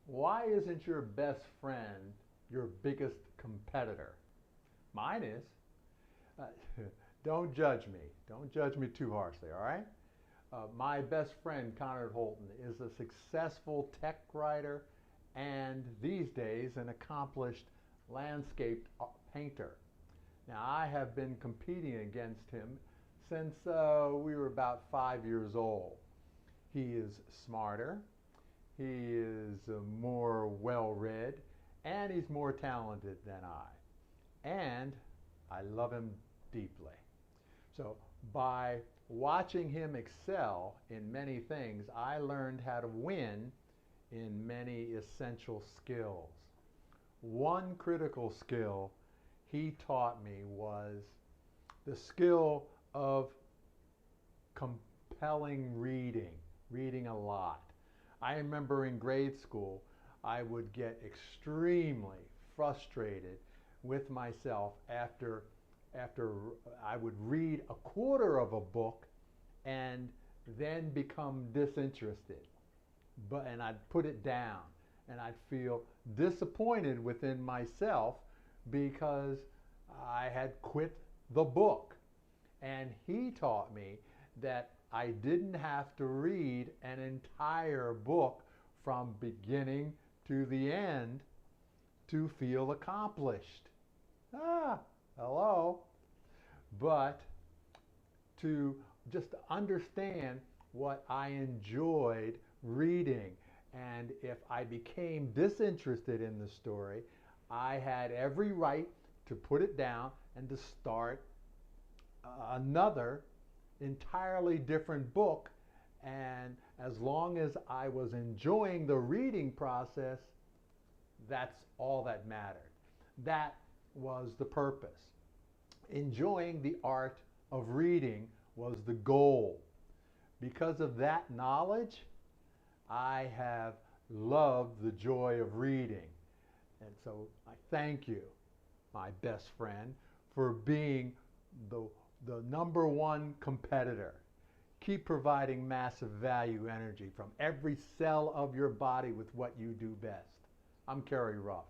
Why isn't your best friend your biggest competitor? Mine is. Uh, don't judge me. Don't judge me too harshly, all right? My best friend, Conard Holton, is a successful tech writer and these days an accomplished landscape painter. Now, I have been competing against him since we were about 5 years old. He is smarter, he is more well-read, and he's more talented than I. And I love him deeply. So by watching him excel in many things, I learned how to win in many essential skills. One critical skill he taught me was the skill of compelling reading, reading a lot. I remember in grade school, I would get extremely frustrated with myself after I would read a quarter of a book and then become disinterested. And I'd put it down and I'd feel disappointed within myself because I had quit the book. And he taught me that I didn't have to read an entire book from beginning to the end to feel accomplished. Ah, hello. But to just understand what I enjoyed reading. And if I became disinterested in the story, I had every right to put it down and to start another entirely different book. And as long as I was enjoying the reading process, that's all that mattered. That was the purpose. Enjoying the art of reading was the goal. Because of that knowledge, I have loved the joy of reading. And so I thank you, my best friend, for being the, the number one competitor. Keep providing massive value energy from every cell of your body with what you do best. I'm Kerry Ruff.